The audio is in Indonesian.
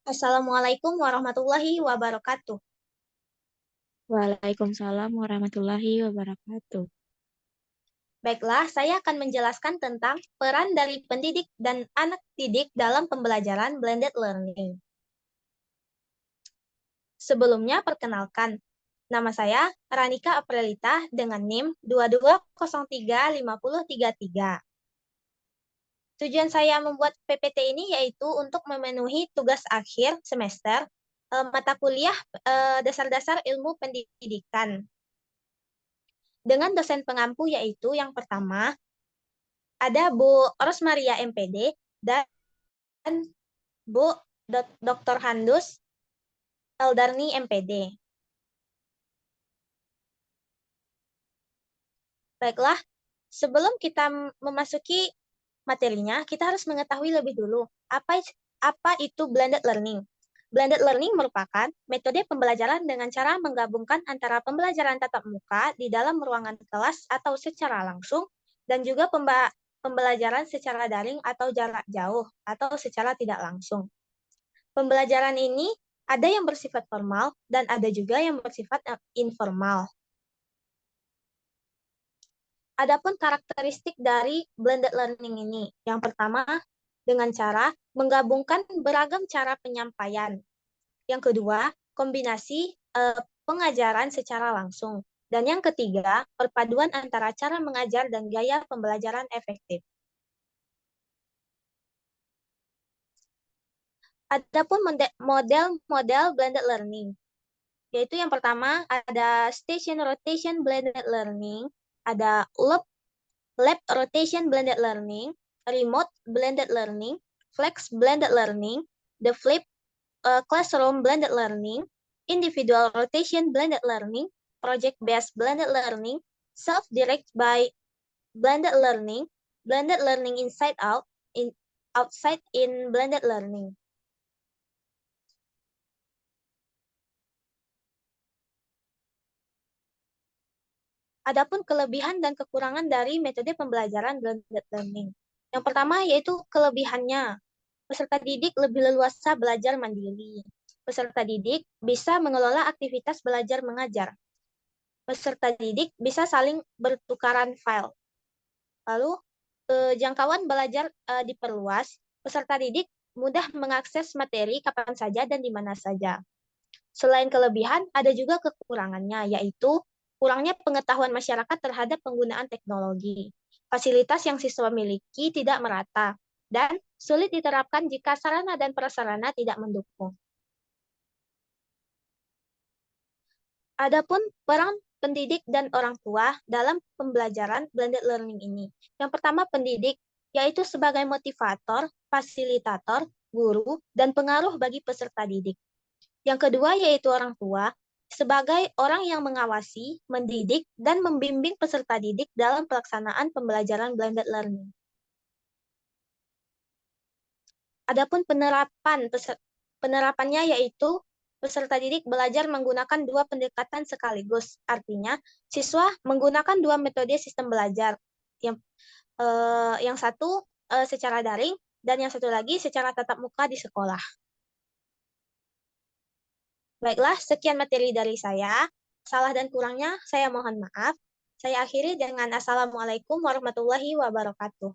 Assalamualaikum warahmatullahi wabarakatuh. Waalaikumsalam warahmatullahi wabarakatuh. Baiklah, saya akan menjelaskan tentang peran dari pendidik dan anak didik dalam pembelajaran blended learning. Sebelumnya, perkenalkan, nama saya Ranika Aprilita dengan NIM 22035033. Tujuan saya membuat PPT ini yaitu untuk memenuhi tugas akhir semester mata kuliah dasar-dasar ilmu pendidikan dengan dosen pengampu yaitu yang pertama ada Bu Rosmaria MPD dan Bu Dr. Handus Eldarni MPD. Baiklah, sebelum kita memasuki materinya, kita harus mengetahui lebih dulu apa itu blended learning. Blended learning merupakan metode pembelajaran dengan cara menggabungkan antara pembelajaran tatap muka di dalam ruangan kelas atau secara langsung dan juga pembelajaran secara daring atau jarak jauh atau secara tidak langsung. Pembelajaran ini ada yang bersifat formal dan ada juga yang bersifat informal. Adapun karakteristik dari blended learning ini, yang pertama dengan cara menggabungkan beragam cara penyampaian. Yang kedua, kombinasi pengajaran secara langsung. Dan yang ketiga, perpaduan antara cara mengajar dan gaya pembelajaran efektif. Adapun model blended learning, yaitu yang pertama ada station rotation blended learning, ada lab rotation blended learning, remote blended learning, flex blended learning, the flip classroom blended learning, individual rotation blended learning, project-based blended learning, self-direct by blended learning inside out, outside in blended learning. Adapun kelebihan dan kekurangan dari metode pembelajaran blended learning. Yang pertama yaitu kelebihannya. Peserta didik lebih leluasa belajar mandiri. Peserta didik bisa mengelola aktivitas belajar mengajar. Peserta didik bisa saling bertukaran file. Lalu, jangkauan belajar diperluas. Peserta didik mudah mengakses materi kapan saja dan di mana saja. Selain kelebihan, ada juga kekurangannya, yaitu kurangnya pengetahuan masyarakat terhadap penggunaan teknologi. Fasilitas yang siswa miliki tidak merata, dan sulit diterapkan jika sarana dan prasarana tidak mendukung. Adapun peran pendidik dan orang tua dalam pembelajaran blended learning ini. Yang pertama pendidik, yaitu sebagai motivator, fasilitator, guru, dan pengaruh bagi peserta didik. Yang kedua yaitu orang tua, sebagai orang yang mengawasi, mendidik, dan membimbing peserta didik dalam pelaksanaan pembelajaran blended learning. Adapun penerapannya yaitu peserta didik belajar menggunakan dua pendekatan sekaligus. Artinya, siswa menggunakan dua metode sistem belajar. Yang satu secara daring dan yang satu lagi secara tatap muka di sekolah. Baiklah, sekian materi dari saya. Salah dan kurangnya saya mohon maaf. Saya akhiri dengan Assalamualaikum warahmatullahi wabarakatuh.